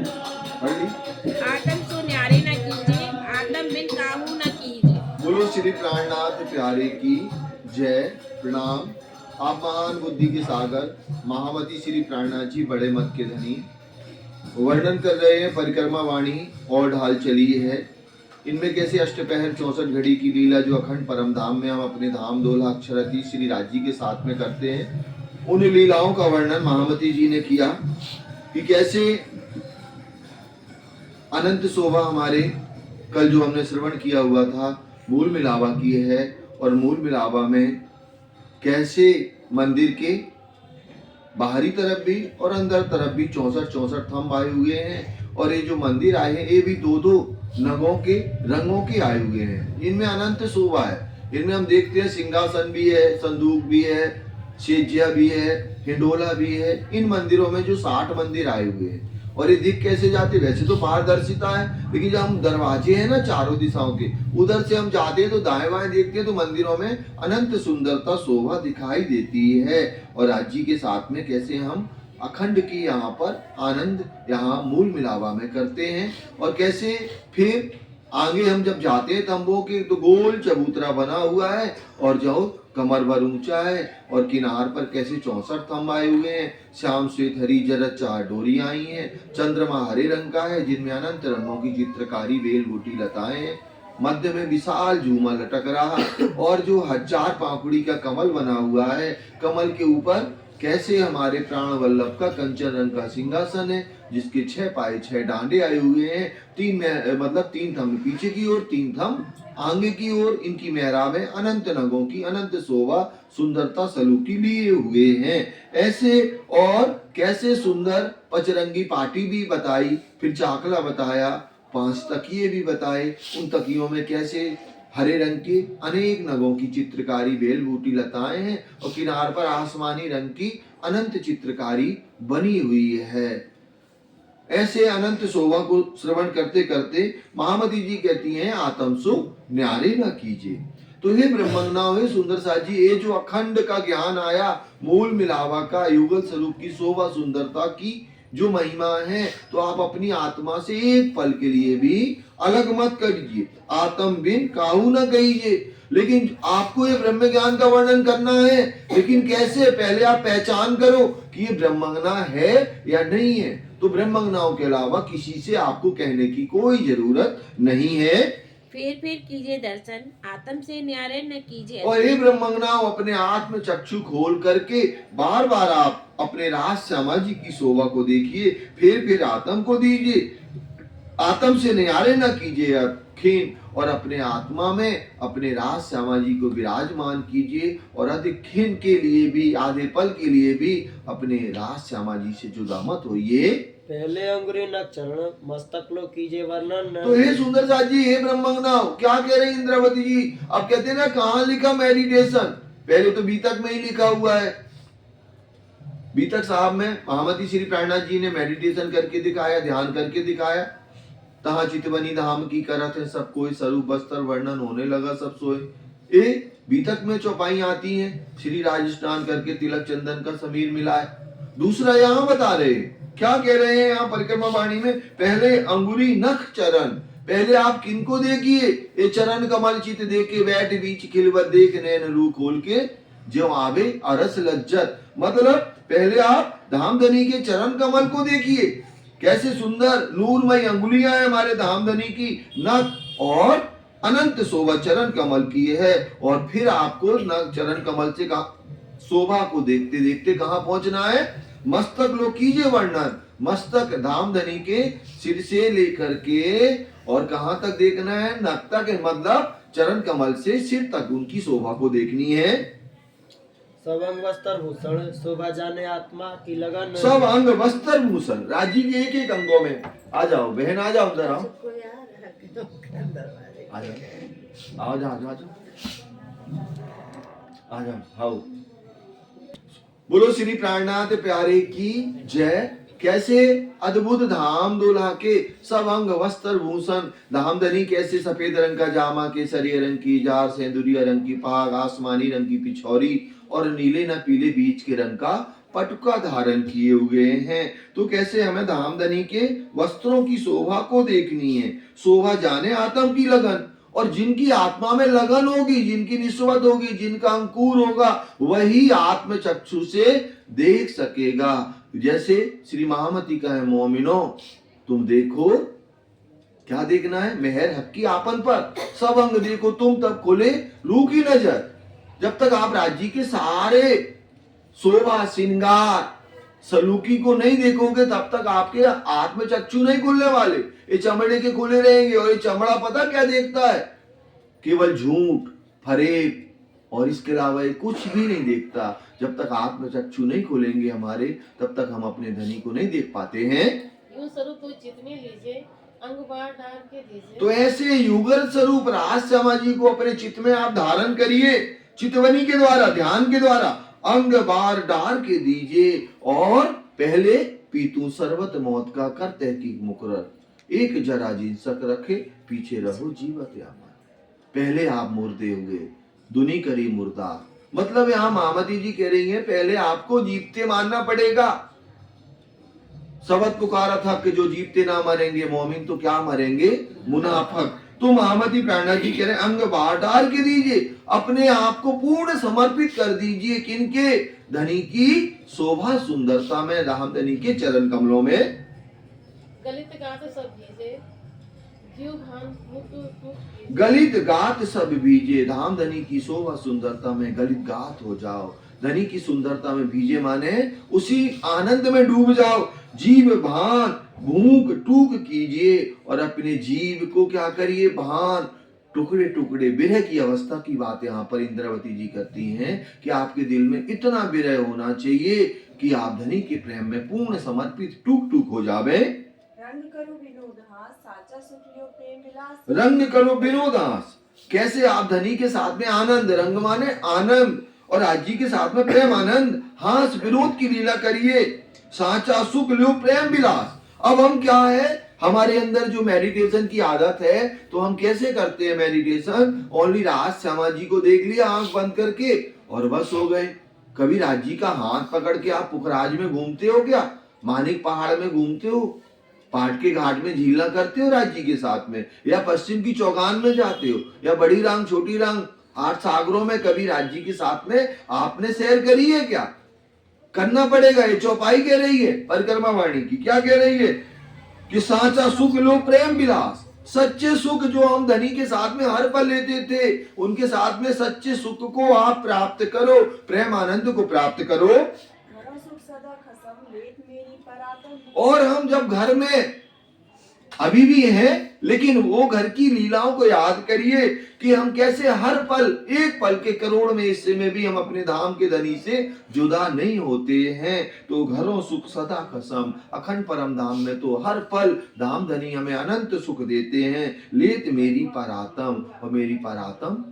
पढ़ ली। आतम सो न्यारे न कीजिए, आतम बिन काहू न कीजिए। बोलो श्री प्राणनाथ प्यारे की जय। प्रणाम। आप महान बुद्धि के सागर महामती श्री प्राणनाथ जी बड़े मत के धनी वर्णन कर रहे हैं परिक्रमा वाणी और ढाल चली है। इनमें कैसे अष्टपहर 64 घड़ी की लीला जो अखंड परम धाम में हम अपने धाम दोला अक्षरती श्री राजी के साथ में करते हैं, उन लीलाओं का वर्णन महामती जी ने किया कि कैसे अनंत शोभा हमारे कल जो हमने श्रवण किया हुआ था मूल मिलावा की है, और मूल मिलावा में कैसे मंदिर के बाहरी तरफ भी और अंदर तरफ भी 64 थंब आए हुए हैं, और ये जो मंदिर आए हैं ये भी दो दो नगों के रंगों के आए हुए हैं। इनमें अनंत शोभा है। इनमें हम देखते हैं सिंहासन भी है, संदूक भी है, शेज्या भी है, हिंडोला भी है। इन मंदिरों में जो 60 मंदिर आए हुए हैं, और ये दिख कैसे जाते, वैसे तो पारदर्शिता है, लेकिन जब हम दरवाजे हैं ना चारों दिशाओं के, उधर से हम जाते हैं तो दाएं बाएं देखते हैं तो मंदिरों में अनंत सुंदरता शोभा दिखाई देती है। और आज जी के साथ में कैसे हम अखंड की यहाँ पर आनंद यहाँ मूल मिलावा में करते हैं, और कैसे फिर आगे हम जब जाते हैं तंबों के तो गोल चबूतरा बना हुआ है, और जो कमर भर ऊंचा है, और किनार पर कैसे 64 थंब आए हुए हैं। श्याम श्वेत हरी जरद 4 डोरियां आई हैं। चंद्रमा हरे रंग का है जिनमें अनंत रंगों की चित्रकारी बेल बूटी लताएं हैं। मध्य में विशाल झूमा लटक रहा, और जो 1000 पाखुड़ी का कमल बना हुआ है, कमल के ऊपर कैसे हमारे प्राण वल्लभ का कंचन रंग का सिंहासन है जिसके 6 पाए 6 डांडे आए हुए हैं। 3 थंब पीछे की ओर, 3 थंब आगे की ओर। इनकी मेहराबें अनंत नगों की अनंत शोभा सुंदरता सलूटी लिए हुए हैं। ऐसे और कैसे सुंदर पचरंगी पाटी भी बताई, फिर चाकला बताया, 5 तकिए भी बताए। उन तकियों में कैसे हरे रंग के अनेक नगों की चित्रकारी बेल बूटी लताएं हैं, और किनार पर आसमानी रंग की अनंत चित्रकारी बनी हुई है। ऐसे अनंत शोभा को श्रवण करते करते महामती जी कहती हैं आत्म सुख न्यारे न कीजिए। तो हे ब्रह्मंगनाओ, हे सुंदर साजी, ये जो अखंड का ज्ञान आया, मूल मिलावा का युगल स्वरूप की शोभा सुंदरता की जो महिमा है, तो आप अपनी आत्मा से एक पल के लिए भी अलग मत करिए। आत्म बिन काहू न कहिए। लेकिन आपको ये ब्रह्म ज्ञान का वर्णन करना है, लेकिन कैसे, पहले आप पहचान करो कि ये ब्रह्मंगना है या नहीं है। तो ब्रह्मंगनाओं के अलावा किसी से आपको कहने की कोई जरूरत नहीं है। फिर कीजिए दर्शन, आत्म से न्यारे न कीजिए। और ये ब्रह्मंगनाओं अपने आत्म चक्षु खोल करके बार बार आप अपने राज श्यामा जी की शोभा को देखिए, फिर आत्म को दीजिए। आत्म से न्यारे न कीजिए खीन, और अपने आत्मा में अपने राज श्यामा जी को विराजमान कीजिए, और अधिक खीन के लिए भी, आधे पल के लिए भी अपने राज श्यामा जी से जुदा मत होइए। पहले अंगुरी न चरण मस्तक लो कीजिए वर्णन। तो हे सुंदर साजी, हे ब्रह्मंगनाओ, क्या कह रहे इंद्रावती जी? अब कहते हैं ना कहाँ लिखा मेडिटेशन, पहले तो बीतक में ही लिखा हुआ है। बीतक साहब में महामती श्री प्राणनाथ जी ने मेडिटेशन करके दिखाया, ध्यान करके दिखाया। तहा चितवनी धाम की करत है सब कोई, स्वरूप बस्तर वर्णन होने लगा सब सोए। ए बीतक में चौपाई आती हैं, श्री राज स्नान करके तिलक चंदन का समीर मिला है। दूसरा यहाँ बता रहे, क्या कह रहे हैं यहाँ परिक्रमा वाणी में? पहले अंगुरी नख चरण, पहले आप किनको देखिए? ये चरण कमल चित देखे बैठ बीच खिलवत देख नैन रू खोल के जो आवे अरस लज्जत। मतलब पहले आप धामधनी के चरण कमल को देखिए, कैसे सुंदर नूरमय अंगुलियां हैं हमारे धामधनी की, नख और अनंत शोभा चरण कमल की है। और फिर आपको नख चरण कमल से शोभा को देखते देखते कहाँ पहुंचना है? मस्तक लो कीजिए वर्णन। मस्तक धामधनी के सिर से लेकर के और कहाँ तक देखना है? नख तक, मतलब चरण कमल से सिर तक उनकी शोभा को देखनी है। सब अंग वस्त्र भूषण शोभा जाने आत्मा की लगन। सब अंग वस्त्र भूषण, राजी के एक एक अंगों में। आ जाओ बहन, आ जाओ अंदर आओ, आ जाओ, आ जाओ, आ जाओ, आओ। बोलो श्री प्राणनाथ प्यारे की जय। कैसे अद्भुत धाम दुल्हा के सब अंग वस्त्र भूषण, धामधनी कैसे सफेद रंग का जामा, केसरिया रंग की जार, सेंदुरिया रंग की पाग, आसमानी रंग की पिछौरी और नीले न पीले बीच के रंग का पटुका धारण किए हुए हैं। तो कैसे हमें धाम धनी के वस्त्रों की शोभा को देखनी है। शोभा जाने आत्म की लगन, और जिनकी आत्मा में लगन होगी, जिनकी निस्वत होगी, जिनका अंकुर होगा, वही आत्म चक्षु से देख सकेगा। जैसे श्री महामती का है, मोमिनो तुम देखो, क्या देखना है? मेहर हक की आपन पर सब अंग देखो तुम, तब खोले रूह की नजर। जब तक आप राज्य के सारे शोभा श्रृंगार सलूकी को नहीं देखोगे, तब तक आपके आत्मचक्षु नहीं खुलने वाले। ये चमड़े के खुले रहेंगे, और ये चमड़ा पता क्या देखता है? केवल झूठ, फरेब, और इसके अलावा ये कुछ भी नहीं देखता। जब तक आत्मचक्षु नहीं खोलेंगे हमारे, तब तक हम अपने धनी को नहीं देख पाते हैं। यूं स्वरूप तो चित्त में लीजिए, अंग बार डाल के दीजिए। तो ऐसे युगल स्वरूप राज समाजी को अपने चित्त में आप धारण करिए, चितवनी के द्वारा, ध्यान के द्वारा अंग बार डाल के दीजिए। और पहले पीतू सर्वत मौत का कर तहकीक मुकरर, एक जरा जिनसक रखे, पीछे रहो जीवत यामर। पहले आप मुर्दे हुए, दुनी करी मुर्दा। मतलब यहाँ महामती जी कह रही हैं, पहले आपको जीवते मानना पड़ेगा। सबद पुकारा था कि जो जीवते ना मरेंगे मोमिन तो क्या मरेंगे? मुनाफक। तो महामती प्रेरणा जी कह रहे हैं, अंग बाहर डाल के दीजिए, अपने आप को पूर्ण समर्पित कर दीजिए। किनके? धनी की शोभा सुंदरता में, राम धनी के चरण कमलों में। गलित गात सब भीजे, जीव भान मुक्त कीजिए। गलित गात सब बीजे, धाम धनी की शोभा सुंदरता में गलित गात हो जाओ। धनी की सुंदरता में भीजे माने उसी आनंद में डूब जाओ। जीव भान भूख टूक कीजिए, और अपने जीव को क्या करिए? भान, टुकड़े टुकड़े। विरह की अवस्था की बात यहाँ पर इंद्रावती जी करती हैं कि आपके दिल में इतना विरह होना चाहिए कि आप धनी के प्रेम में पूर्ण समर्पित टूक टूक हो जावे। रंग करो विनोद हास, साचा सुख लियो प्रेम विलास। रंग करो विनोदास, कैसे आप धनी के साथ में आनंद, रंग माने आनंद, और राजी के साथ में प्रेम आनंद, हास विनोद की लीला करिए। साचा सुख लियो प्रेम विलास। अब हम क्या है, हमारे अंदर जो मेडिटेशन की आदत है, तो हम कैसे करते हैं मेडिटेशन? ओनली राज श्यामा जी को देख लिया आंख बंद करके और बस हो गए। कभी राज जी का हाथ पकड़ के आप पुखराज में घूमते हो क्या? मानिक पहाड़ में घूमते हो? पाट के घाट में झीलना करते हो राज जी के साथ में? या पश्चिम की चौगान में जाते हो? या बड़ी रांग छोटी रांग 8 सागरों में कभी राज जी के साथ में आपने सैर करी है क्या? करना पड़ेगा। ये चौपाई कह रही है परिक्रमा वाणी की, क्या कह रही है? कि साचा सुख लो प्रेम विलास। सच्चे सुख जो हम धनी के साथ में हर पल लेते थे, उनके साथ में सच्चे सुख को आप प्राप्त करो, प्रेम आनंद को प्राप्त करो। घरों सुख सदा खसम, लेत मेरी परातम। और हम जब घर में अभी भी हैं, लेकिन वो घर की लीलाओं को याद करिए कि हम कैसे हर पल, एक पल के करोड़ में हिस्से में भी हम अपने धाम के धनी से जुदा नहीं होते हैं। तो घरों सुख सदा कसम, अखंड परम धाम में तो हर पल धाम धनी हमें अनंत सुख देते हैं। लेत मेरी परातम, और मेरी परातम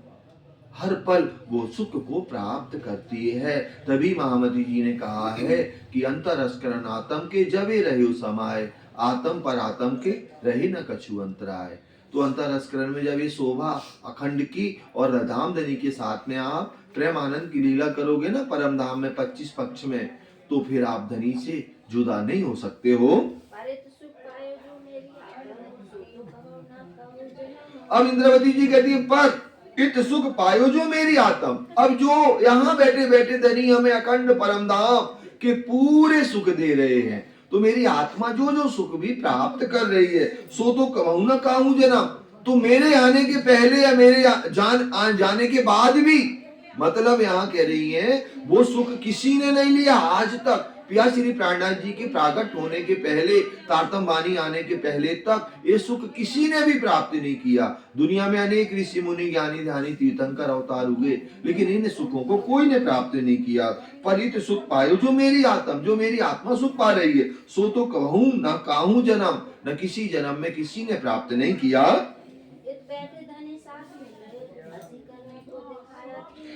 हर पल वो सुख को प्राप्त करती है। तभी महामती जी ने कहा है कि अंतरस्करण आत्म के जबे रहे समाये, आत्म पर आत्म के रहे न कछु अंतराय। तो अंतरस्करण में जब ये शोभा अखंड की और धाम धनी के साथ में आप प्रेम आनंद की लीला करोगे ना परम धाम में 25 पक्ष में, तो फिर आप धनी से जुदा नहीं हो सकते हो। अब इंद्रावती जी कहती है, पर इत सुख पायो जो मेरी आत्म। अब जो यहाँ बैठे बैठे धनी हमें अखंड परम धाम के पूरे सुख दे रहे हैं, तो मेरी आत्मा जो जो सुख भी प्राप्त कर रही है, सो तो कहूं ना कहूं जन्म। तो मेरे आने के पहले या मेरे जाने के बाद भी, मतलब यहाँ कह रही है वो सुख किसी ने नहीं लिया आज तक। पिया श्री प्राणनाथ जी के प्राकट होने के पहले, तारतम वाणी आने के पहले तक ये सुख किसी ने भी प्राप्त नहीं किया। दुनिया में अनेक ऋषि मुनि ज्ञानी ध्यानी तीर्थंकर अवतार हुए, लेकिन इन सुखों को कोई ने प्राप्त नहीं किया। परित सुख पायो जो मेरी आत्म, जो मेरी आत्मा सुख पा रही है, सो तो कहूं ना काहू जन्म, न किसी जन्म में किसी ने प्राप्त नहीं किया।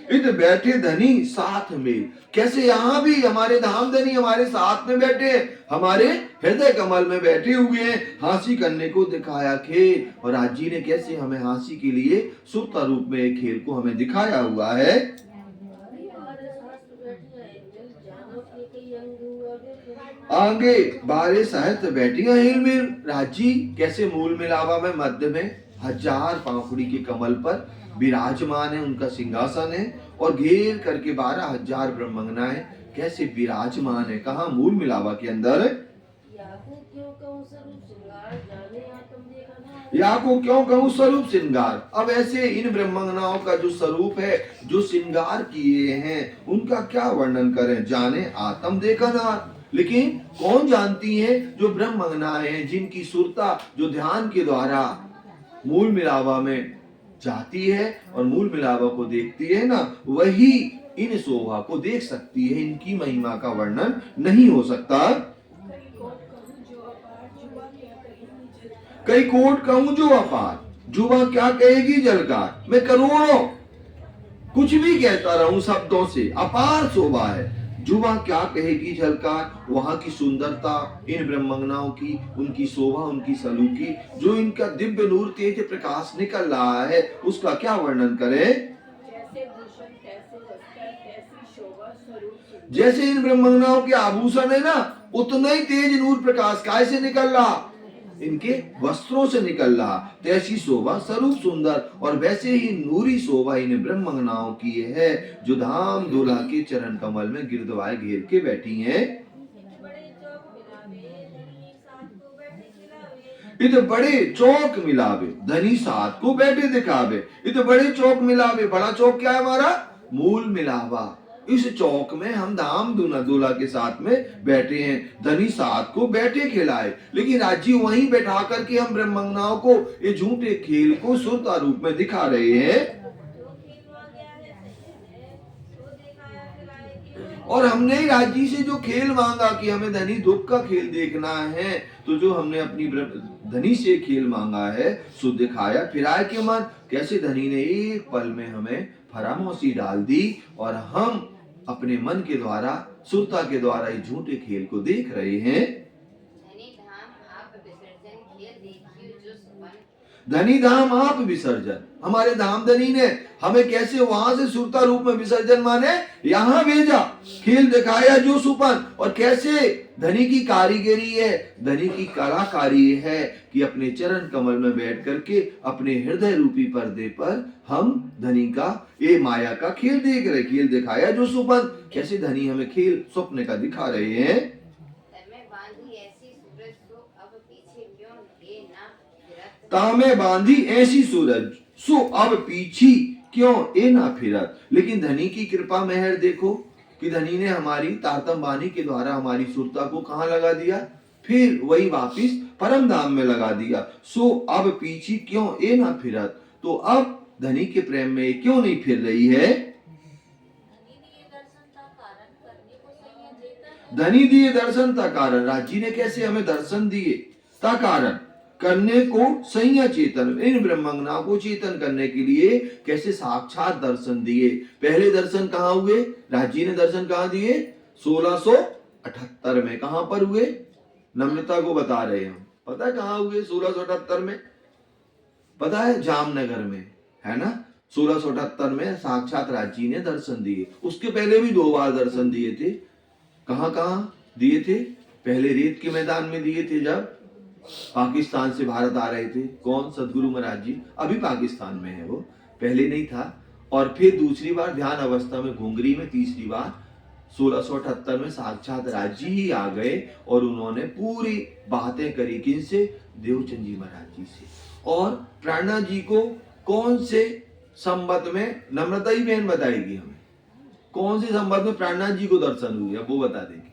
इत बैठे धनी साथ में, कैसे यहाँ भी हमारे धाम धनी हमारे साथ में बैठे, हमारे हृदय कमल में बैठे हुए हैं, हंसी करने को दिखाया खेल। और आज जी ने कैसे हमें हंसी के लिए सुरता रूप में एक खेल को हमें दिखाया हुआ है। आगे बारे सहत बैठिया हिलमिल। राजी कैसे मूल मिलावा में मध्य में 1000 पाखुड़ी के कमल पर विराजमान है, उनका सिंहासन है और घेर करके 12,000 ब्रह्मंगनाएं कैसे विराजमान है। कहा? मूल मिलावा के अंदर। याको क्यों कहूँ स्वरूप श्रृंगार, जाने आत्म देखा ना। या को क्यों कहूँ स्वरूप श्रृंगार। अब ऐसे इन ब्रह्मंगनाओं का जो स्वरूप है, जो श्रृंगार किए हैं, उनका क्या वर्णन करें। जाने आत्म देखा ना। लेकिन कौन जानती है? जो ब्रह्मंगनाएं हैं, जिनकी सुरता जो ध्यान के द्वारा मूल मिलावा में जाती है और मूल मिलावा को देखती है ना, वही इन शोभा को देख सकती है। इनकी महिमा का वर्णन नहीं हो सकता। कई कोट कहूं जो अपार, जुबा क्या कहेगी जलकार। मैं करोड़ों कुछ भी कहता रहूं शब्दों से, अपार शोभा है। जुबा क्या कहेगी झलकार। वहां की सुंदरता, इन ब्रह्मंगनाओं की, उनकी शोभा, उनकी सलूकी, जो इनका दिव्य नूर तेज प्रकाश निकल रहा है, उसका क्या वर्णन करें। कैसे भूषण, कैसे वस्त्र, कैसी शोभा स्वरूप। जैसे इन ब्रह्मंगनाओं के आभूषण है ना, उतना ही तेज नूर प्रकाश कैसे निकल रहा, इनके वस्त्रों से निकल रहा। तैसी शोभा स्वरूप सुंदर, और वैसे ही नूरी शोभा इन ब्रह्मंगनाओं की है, जो धाम दूल्हा के चरण कमल में गिरदवाए घेर के बैठी हैं। इत बड़े चौक मिलावे, धनी साथ को बैठे दिखावे। इत बड़े चौक मिलावे, बड़ा चौक क्या है हमारा? मूल मिलावा। इस चौक में हम धाम दूल्हा के साथ में बैठे हैं, धनी साथ को बैठे खिलाए। लेकिन राज्य वहीं बैठा करके हम ब्रह्मंगनाओं को ये झूठे खेल को सुरता रूप में दिखा रहे हैं। और हमने राज्य से जो खेल मांगा कि हमें धनी दुख का खेल देखना है, तो जो हमने अपनी धनी से खेल मांगा है, सो दिखाया फिराए के मन। कैसे धनी ने एक पल में हमें फरामोशी डाल दी और हम अपने मन के द्वारा, सुरता के द्वारा इस झूठे खेल को देख रहे हैं। धनी धाम आप विसर्जन, हमारे धाम धनी ने हमें कैसे वहां से सुरता रूप में विसर्जन माने यहाँ भेजा, खेल दिखाया जो सुपन। और कैसे धनी की कारीगरी है, धनी की कलाकारी है कि अपने चरण कमल में बैठ करके अपने हृदय रूपी पर्दे पर हम धनी का ये माया का खेल देख रहे। खेल दिखाया जो सुपन, कैसे धनी हमें खेल स्वप्न का दिखा रहे हैं। तामे बांधी ऐसी सूरज, सो अब पीछी क्यों ए ना फिरत। लेकिन धनी की कृपा मेहर देखो कि धनी ने हमारी तारतम बानी के द्वारा हमारी सुरता को कहाँ लगा दिया, फिर वही वापिस परम धाम में लगा दिया। सो अब पीछी क्यों ए ना फिरत। तो अब धनी के प्रेम में क्यों नहीं फिर रही है। धनी दिए दर्शन ता कारण, राज्य ने कैसे हमें दर्शन दिए ता कारण करने को संयम चेतन, इन ब्रह्मंगना को चेतन करने के लिए कैसे साक्षात दर्शन दिए। पहले दर्शन कहाँ हुए, राज्य ने दर्शन कहाँ दिए, 1678 में। कहाँ पर हुए, नम्रता को बता रहे हैं हम, पता है कहाँ हुए 1678 में, पता है जामनगर में, है ना। 1678 में साक्षात राज्य ने दर्शन दिए। उसके पहले भी 2 बार दर्शन दिए थे। कहाँ कहाँ दिए थे, पहले रेत के मैदान में दिए थे जब पाकिस्तान से भारत आ रहे थे। कौन, सदगुरु महाराज जी, अभी पाकिस्तान में है वो, पहले नहीं था। और फिर दूसरी बार ध्यान अवस्था में घुंगरी में, तीसरी बार 1678 में साक्षात राज्य ही आ गए और उन्होंने पूरी बातें करी। किनसे, देवचंद जी महाराज जी से। और प्राणनाथ जी को कौन से संबत में, नम्रता ही बहन बताएगी हमें, कौन से संबत में प्राणनाथ जी को दर्शन हुए, अब वो बता देगी।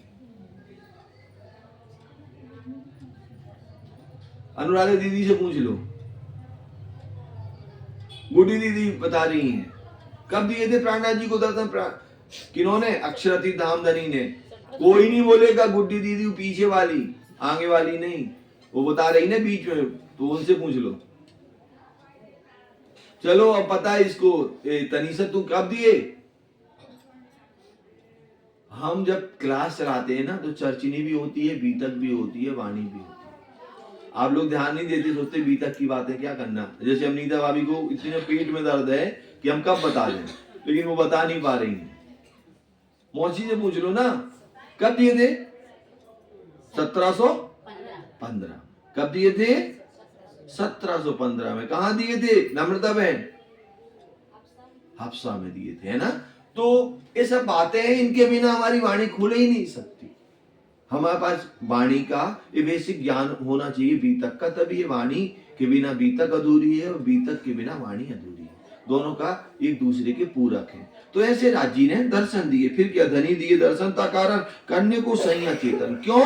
अनुराधा दीदी से पूछ लो, गुड्डी दीदी बता रही हैं कब दिए थे प्राणनाथ जी को दर्शन। किन्होंने, अक्षरती धाम धनी ने। कोई नहीं बोलेगा गुड्डी दीदी पीछे वाली, आगे वाली नहीं, वो बता रही ना बीच में, तो उनसे पूछ लो। चलो अब पता है इसको, तनीषा तू कब दिए। हम जब क्लास चलाते हैं ना, तो चर्चिनी भी होती है, बीतक भी होती है, वाणी भी होती है। आप लोग ध्यान नहीं देते, सोचते बीतक की बातें क्या करना। जैसे अमनीता भाभी को इतने पेट में दर्द है कि हम कब बता दें, लेकिन वो बता नहीं पा रही हैं। मौसी से पूछ लो ना, कब दिए थे। 1715। कब दिए थे? 1715 में। कहाँ दिए थे नम्रता बहन? हफ्सा में दिए थे, है ना। तो ये सब बातें हैं, इनके बिना हमारी वाणी खुल ही नहीं सकती। हमारे पास वाणी का ये बेसिक ज्ञान होना चाहिए बीतक का, तभी ये वाणी के बिना बीतक अधूरी है और बीतक के बिना वाणी अधूरी है। दोनों का एक दूसरे के पूरक है। तो ऐसे राजी ने दर्शन दिए। फिर क्या? धनी दिए दर्शन का कारण करने को सही चेतन। क्यों?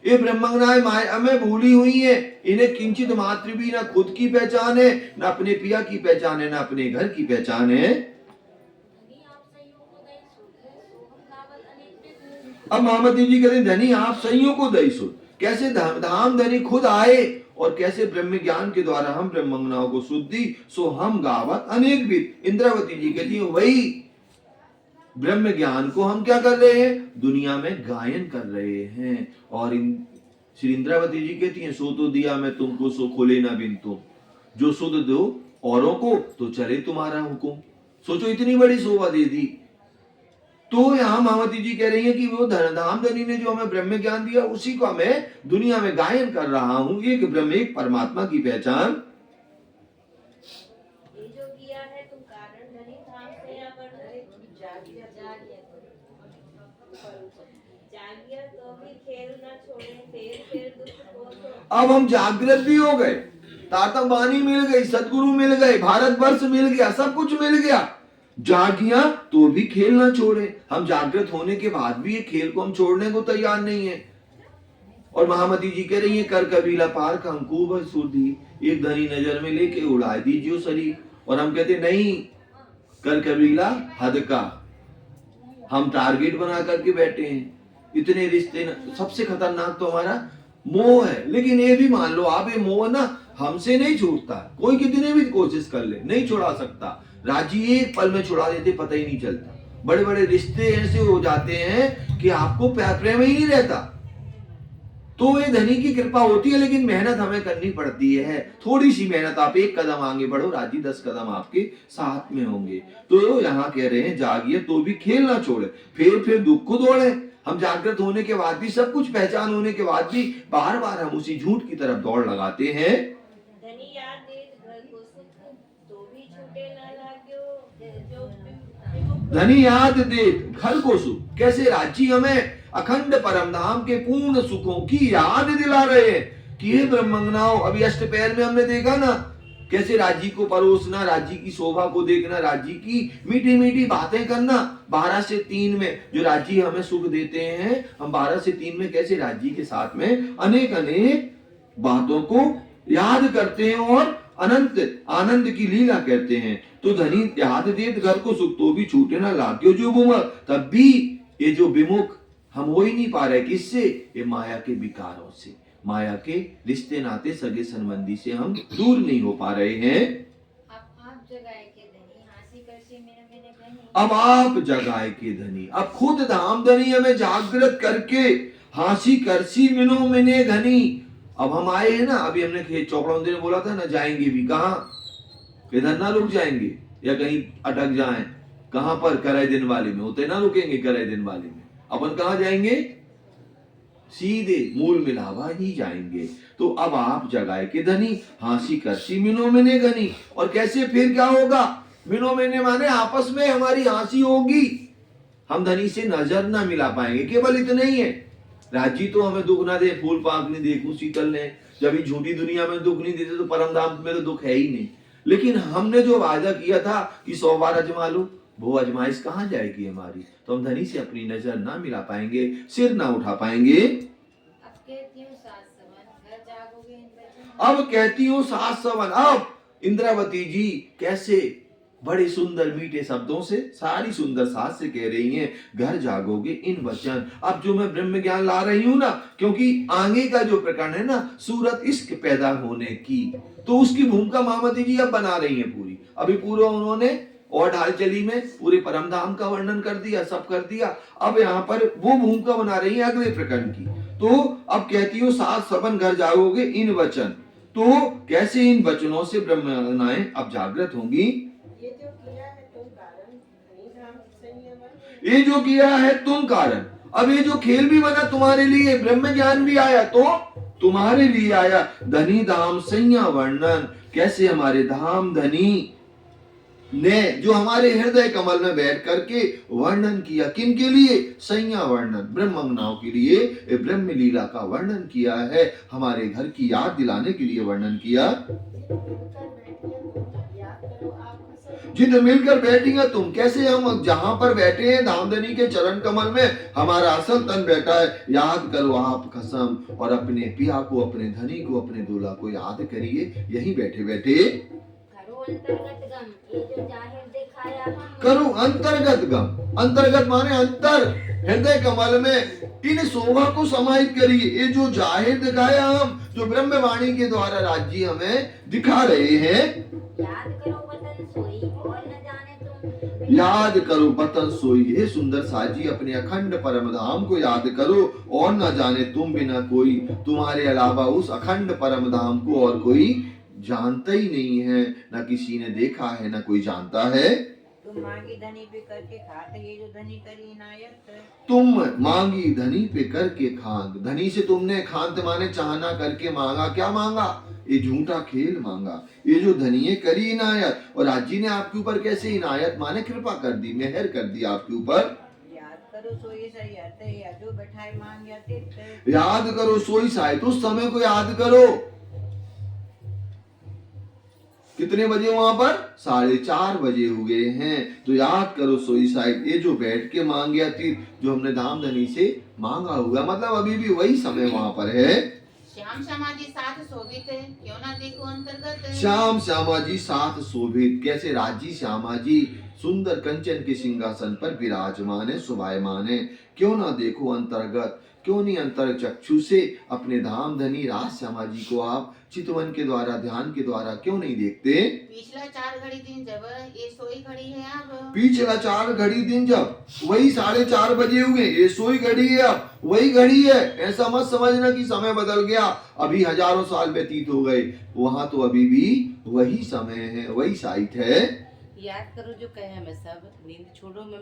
ये ब्रह्मज्ञान माया में भूली हुई है, इन्हें किंचित मात्र भी ना खुद की पहचान है, ना अपने पिया की पहचान है, ना अपने घर की पहचान है। अब महामती जी कहते हैं धनी आप सईयों को दई सुध। कैसे? धाम धनी खुद आए और कैसे ब्रह्म ज्ञान के द्वारा हम ब्रह्मज्ञानों को शुद्धि सो हम गावत अनेक विद। इंद्रावती जी कहती है वही ब्रह्म ज्ञान को हम क्या कर रहे हैं? दुनिया में गायन कर रहे हैं। और श्री इंद्रावती जी कहती हैं सो तो दिया मैं तुमको सो खोले ना बिन तुम, जो सुध दो औरों को तो चले तुम्हारा हुकुम। सोचो इतनी बड़ी शोभा दे दी। तो यहाँ मामती जी कह रही है कि वो धाम धनी ने जो हमें ब्रह्म ज्ञान दिया उसी को मैं दुनिया में गायन कर रहा हूं, एक ब्रह्म एक परमात्मा की पहचान। ये जो किया है तुम कारण धनी धाम से या पर जागिया तो भी खेल न छोड़े, फिर दुख को तो। अब हम जागृत भी हो गए, तातम वाणी मिल गई, सदगुरु मिल गए, भारतवर्ष मिल गया, सब कुछ मिल गया। जागिया तो भी खेल ना छोड़े। हम जागृत होने के बाद भी ये खेल को हम छोड़ने को तैयार नहीं है। और महामती जी कह रही है कर कबीला पार कंकूब सुधी, एक धनी नजर में लेके उड़ा दीजिए शरीर। और हम कहते नहीं, कर कबीला हद का हम टारगेट बना करके बैठे हैं। इतने रिश्ते सबसे खतरनाक तो हमारा मोह है। लेकिन ये भी मान लो आप, ये मोह ना हमसे नहीं छूटता, कोई कितने भी कोशिश कर ले नहीं छुड़ा सकता। राजी एक पल में छुड़ा देते, पता ही नहीं चलता। बड़े बड़े रिश्ते ऐसे हो जाते हैं कि आपको प्रेम ही नहीं रहता। तो ये धनी की कृपा होती है, लेकिन मेहनत हमें करनी पड़ती है। थोड़ी सी मेहनत, आप एक कदम आगे बढ़ो, राजी 10 कदम आपके साथ में होंगे। तो यहाँ कह रहे हैं जागिए तो भी खेल ना छोड़े, फिर दुख को दौड़े। हम जागृत होने के बाद भी, सब कुछ पहचान होने के बाद भी बार बार हम उसी झूठ की तरफ दौड़ लगाते हैं। धनी याद दे घर को सुख तो भी छूटे ना लाग्यो, जो धनी याद दे घर को सुख। कैसे? राजी हमें अखंड परम धाम के पूर्ण सुखों की याद दिला रहे हैं कि ये ब्रह्मज्ञाओं। अभी अष्टपहर में हमने देखा ना कैसे राजी को परोसना, राजी की शोभा को देखना, राजी की मीठी मीठी बातें करना। 12 से 3 में जो राजी हमें सुख देते हैं, हम 12 से 3 में कैसे राजी के साथ में अनेक अनेक बातों को याद करते हैं और अनंत आनंद की लीला कहते हैं। तो धनी याद देत घर को सुख तो भी छूटे ना लाग्यो जो विमुख। तब भी ये जो विमुख हम हो ही नहीं पा रहे, किससे? ये माया के विकारों से, माया के रिश्ते नाते सगे संबंधी से हम दूर नहीं हो पा रहे हैं। आप जगाए के धनी हासी करसी मैंने कही। अब आप जगाए के धनी, अब खुद धाम धनी हमें जागृत करके हासी करसी मिनो मिने धनी। अब हम आए हैं ना, अभी हमने खेत चौकड़ौंदे ने बोला था ना जाएंगे भी कहाँ, इधर ना रुक जाएंगे या कहीं अटक जाएं। कहां पर? करे दिन वाले में होते ना रुकेंगे, करे दिन वाले में। अपन कहां जाएंगे? सीधे मूल मिलावा ही जाएंगे। तो अब आप जगाए के धनी हासी करसी मिनो मिने घनी। और कैसे? फिर क्या होगा? मिनो मिने माने आपस में हमारी हंसी होगी, हम धनी से नजर ना मिला पाएंगे। केवल इतना ही है, राजी तो हमें दुख ना दे, फूल पाक नहीं देखूं शीतल ने। जब ये झूठी दुनिया में दुख नहीं देते तो परम धाम में तो दुख है ही नहीं। लेकिन हमने जो वादा किया था कि 100 बार अजमा लो, वो अजमाइश कहाँ जाएगी हमारी? तो हम धनी से अपनी नजर ना मिला पाएंगे, सिर ना उठा पाएंगे। अब कहती हूँ 7 सवन। अब इंद्रावती जी कैसे बड़े सुंदर मीठे शब्दों से, सारी सुंदर सास से कह रही हैं घर जागोगे इन वचन। अब जो मैं ब्रह्म ज्ञान ला रही हूं ना, क्योंकि आगे का जो प्रकरण है ना सूरत इश्क पैदा होने की, तो उसकी भूमिका महामती जी अब बना रही हैं पूरी। अभी पूरा उन्होंने और ढाल चली में पूरे परम धाम का वर्णन कर दिया, सब कर दिया। अब यहाँ पर वो भूमिका बना रही है अगले प्रकरण की। तो अब कहती हूँ 7 सवन घर जागोगे इन वचन। तो कैसे इन वचनों से ब्रह्मज्ञानाएं अब जागृत होंगी? ये जो किया है तुम कारण अब ये जो खेल भी बना तुम्हारे लिए, ब्रह्म ज्ञान भी आया तो तुम्हारे लिए आया। धनी धाम सैया वर्णन, कैसे हमारे धाम धनी ने जो हमारे हृदय कमल में बैठ करके वर्णन किया, किन के लिए? सैया वर्णन, ब्रह्मंगनाओं के लिए ब्रह्म लीला का वर्णन किया है, हमारे घर की याद दिलाने के लिए वर्णन किया। जिद मिलकर बैठेंगे तुम, कैसे हम जहां पर बैठे हैं धामधनी के चरण कमल में हमारा असल तन बैठा है, याद करो आप कसम, और अपने पिया को, अपने धनी को, अपने दूल्हा को याद करिए यहीं बैठे बैठे। करो अंतर्गत गम, ये जो जाहिर दिखाया हम। करो अंतर्गत गम, अंतर्गत माने अंतर, हृदय कमल में इन शोभा को समाहित करिए। ये जो जाहिर दिखाया हम, जो ब्रह्मवाणी के द्वारा राज्य हमें दिखा रहे हैं। याद करो वतन सोई और न जाने तुम। याद करो वतन सोई, हे सुंदर साजी अपने अखंड परम धाम को याद करो, और न जाने तुम बिना कोई, तुम्हारे अलावा उस अखंड परम धाम को और कोई जानता ही नहीं है, न किसी ने देखा है, न कोई जानता है। तुम मांगी धनी पे करके खाते, ये जो धनी करी इनायत। तुम मांगी धनी पे करके खांग, धनी से तुमने खांत माने चाहना करके मांगा, क्या मांगा? ये झूठा खेल मांगा, ये जो धनिये करी इनायत। और आज जी ने आपके ऊपर कैसे इनायत माने कृपा कर दी, मेहर कर दी आपके ऊपर। याद करो सोई सही आते, या जो बैठाए मांग या तीर्थ। याद करो सोई साहित, उस समय को याद करो। कितने बजे वहां पर? 4:30 बजे हुए हैं। तो याद करो सोई साहिब, ये जो बैठ के मांग गया थी, जो हमने धाम धनी से मांगा हुआ, मतलब अभी भी वही समय वहां पर है। श्याम श्यामा जी साथ शोभित है, क्यों ना देखो अंतर्गत। श्याम श्यामा जी साथ शोभित, कैसे राजी श्यामा जी सुंदर कंचन के सिंहासन पर विराजमान है, शोभायमान है, क्यों ना देखो अंतर्गत। क्यों नहीं अंतर चक्षु से अपने धाम धनी राज श्यामा जी को आप चितवन के द्वारा, ध्यान के द्वारा क्यों नहीं देखते? पिछला 4 घड़ी दिन जब ये सोई घड़ी है अब। पिछला 4 घड़ी दिन जब वही 4:30 बजे हुए, ये सोई घड़ी है, अब वही घड़ी है। ऐसा मत समझना कि समय बदल गया, अभी हजारों साल व्यतीत हो गए, वहां तो अभी भी वही समय है, वही साइट है। याद करो जो कहे मैं सब, नींद छोड़ो मैं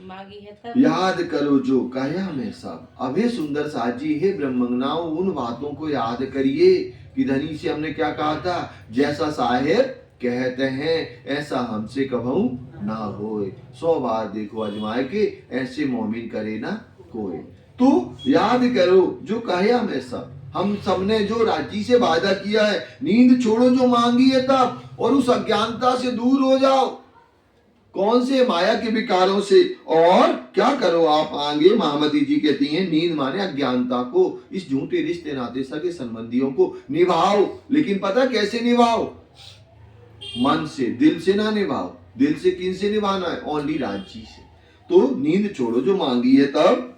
मांगी है तब। याद करो जो कहा मैं सब। अबे सुंदर साजी, हे ब्रह्मंगनाओं, उन बातों को याद करिए कि धनी से हमने क्या कहा था, जैसा साहेब कहते हैं ऐसा हमसे कभू ना होए। 100 बार देखो अजमाए के, ऐसे मोमिन करे ना कोई। तो याद करो जो कहा मैं सब, हम सबने जो राजी से वादा किया है, नींद छोड़ो जो मांगी है तब, और उस अज्ञानता से दूर हो जाओ। कौन से? माया के विकारों से। और क्या करो आप आगे? महामती जी कहती हैं नींद माने अज्ञानता को, इस झूठे रिश्ते नाते सगे संबंधियों को निभाओ। लेकिन पता कैसे निभाओ? मन से, दिल से ना निभाओ। दिल से किन से निभाना है? ओनली राजी से। तो नींद छोड़ो जो मांगी है तब।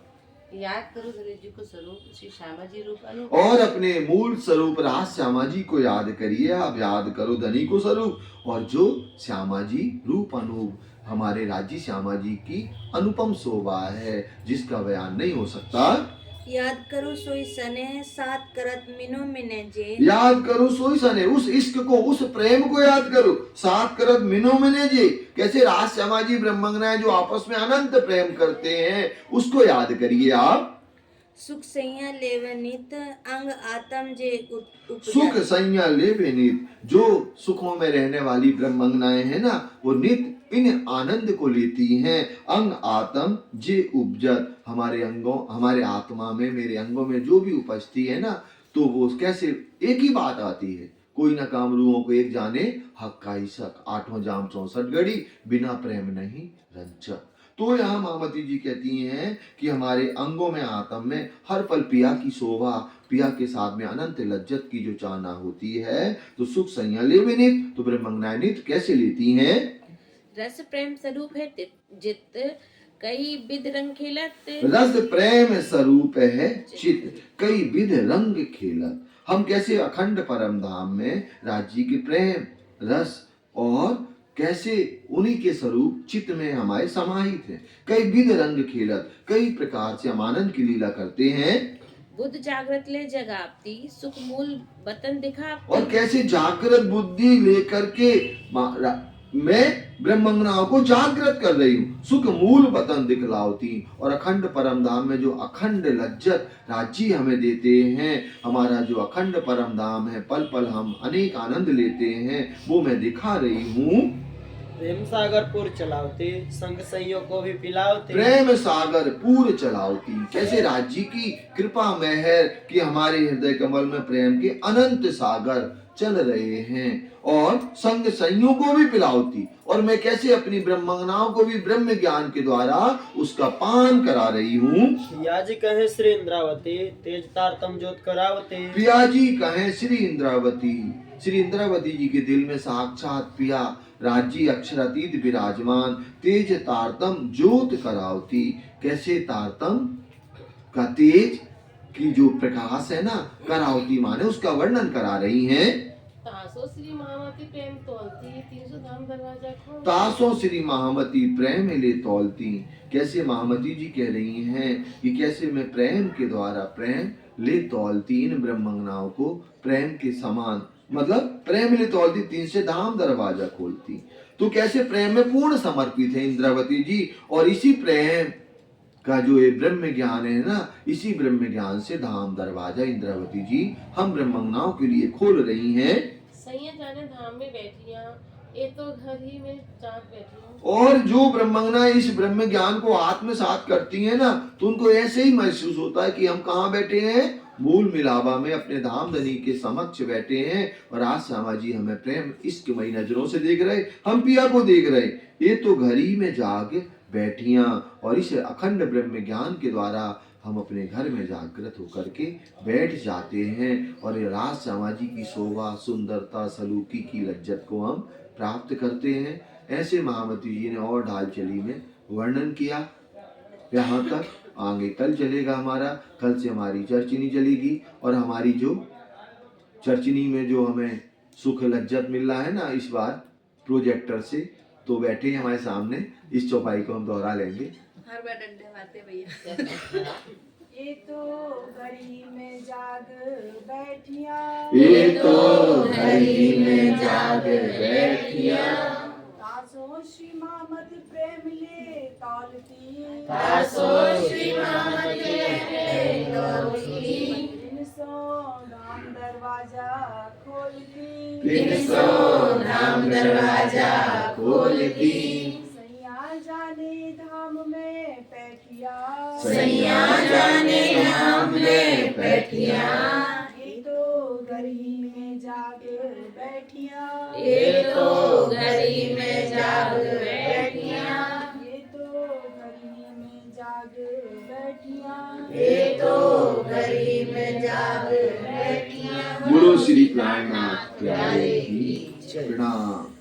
याद करो धनी जी को स्वरूप श्री श्यामा जी रूप अनु, और अपने मूल स्वरूप राज श्यामा जी को याद करिए। आप याद करो धनी को स्वरूप, और जो श्यामा जी रूप अनूप, हमारे राजी श्यामा जी की अनुपम शोभा है, जिसका बयान नहीं हो सकता। याद करो सोई सने सात करत मिनो मिने जे। याद करो सोई सने, उस इश्क को, उस प्रेम को याद करो। सात करत मिनो मिने जे, कैसे राज श्यामा जी ब्रह्मंगना जो आपस में अनंत प्रेम करते हैं, उसको याद करिए आप। सुख सैया लेवनित अंग आत्म जे सुख संज्ञा लेवे नित, जो सुखों में रहने वाली ब्रह्मंगनाएं हैं ना, वो नित इन आनंद को लेती हैं। अंग आत्म जे उपजत, हमारे अंगों, हमारे आत्मा में, मेरे अंगों में जो भी उपजती है ना, तो वो कैसे एक ही बात आती है, कोई न कामरूओं को एक जाने हक का ही शक, 8 जाम 64 घड़ी, बिना प्रेम नहीं रंजक। तो यहाँ महामती जी कहती हैं कि हमारे अंगों में, आत्म में हर पल पिया की शोभा, पिया के साथ में अनंत लज्जत की जो चाहना होती है, तो सुख संज्ञा लेवे नित, तो ब्रह्मंगनाएं नित कैसे लेती हैं? रस प्रेम स्वरूप है जित कई विध रंग खेलत। रस प्रेम स्वरूप है चित कई विध रंग खेलत। हम कैसे अखंड परम धाम में राज्य के प्रेम रस, और कैसे उन्हीं के स्वरूप चित्त में हमारे समाहित है। कई विध रंग खेलत, कई प्रकार से हम आनंद की लीला करते हैं। बुद्ध जागृत ले जगावती, सुख मूल वतन दिखा। और कैसे जागृत बुद्धि लेकर के मैं ब्रह्मंगनाओं को जागृत कर रही हूँ। सुख मूल वतन दिखलावती और अखंड परम धाम में जो अखंड लज्जत राज्य हमें देते हैं, हमारा जो अखंड परम धाम है, पल पल हम अनेक आनंद लेते हैं, वो मैं दिखा रही हूँ। प्रेम सागर पुर चलावते, संग सैयों को भी पिलावते। प्रेम सागर पूर चलावती, कैसे राज्य की कृपा मेहर कि हमारे हृदय कमल में प्रेम के अनंत सागर चल रहे हैं, और संग संयोग को भी पिलावती, और मैं कैसे अपनी ब्रह्मंगनाओं को भी ब्रह्म ज्ञान के द्वारा उसका पान करा रही हूँ। पियाजी कहे श्री इंद्रावती, तेज तारतम जोत करावते। पियाजी कहे श्री इंद्रावती, श्री इंद्रावती जी के दिल में साक्षात पिया राज्य अक्षरातीत विराजमान, तेज तारतम ज्योत करावती। कैसे तारतम का तेज की जो प्रकाश है ना, करावती माने उसका वर्णन करा रही हैं। तासो श्री महामती प्रेम तोलती, 300 धाम दरवाजा खोल। तासो श्री महामती प्रेम ले तौलती, कैसे महामती जी कह रही हैं कि कैसे मैं प्रेम के द्वारा प्रेम ले तौलती, इन ब्रह्मंगनाओं को प्रेम के समान, मतलब प्रेम ले तौलती, 300 धाम दरवाजा खोलती। तो कैसे प्रेम में पूर्ण समर्पित है इंद्रावती जी, और इसी प्रेम का जो ये ब्रह्म ज्ञान है ना, इसी ब्रह्म ज्ञान से धाम दरवाजा इंद्रावती जी हम ब्रह्मंगनाओं के लिए खोल रही हैं। सैया जाने धाम में बैठिया, ये तो घर ही में चाँद बैठी हूँ। और जो ब्रह्मंगना इस ब्रह्म ज्ञान को आत्मसात करती है ना, तो उनको ऐसे ही महसूस होता है कि हम कहाँ बैठे हैं, मूल मिलावा में अपने धाम धनी के समक्ष बैठे हैं, और आज श्यामा जी हमें प्रेम इश्कमयी नजरों से देख रहे, हम पिया को देख रहे। ये तो घड़ी में जाग बैठियां, और इस अखंड ब्रह्म ज्ञान के द्वारा हम अपने घर में जागृत होकर के बैठ जाते हैं, और ये राज श्यामा जी की शोभा, सुंदरता, सलूकी की लज्जत को हम प्राप्त करते हैं। ऐसे महामती जी ने और ढाल चली में वर्णन किया। यहाँ तक आगे कल चलेगा हमारा, कल से हमारी चर्चिनी चलेगी, और हमारी जो चर्चिनी में जो हमें सुख लज्जत मिल रहा है ना इस बार प्रोजेक्टर से, तो बैठे हैं हमारे सामने, इस चौपाई को हम दोहरा लेंगे। हर बार डंडे मारते भैया। ये तो घड़ी में जाग बैठिया, ये तो घड़ी में जाग बैठिया, तासो श्री महामती प्रेम ले तौलती, तासो श्री महामती प्रेम तौलती, 300 धाम दरवाजा खोलती, 300 धाम दरवाजा खोलती, सैया जाने धाम में बैठिया, सैया जाने धाम में बैठिया, ये तो घड़ी में जाग बैठिया, ये तो घड़ी में जाग बैठिया, ये तो घड़ी में जाग बैठिया, ये तो घड़ी में जाग बैठिया। बोलो श्री प्राणनाथ प्यारे की प्रणाम।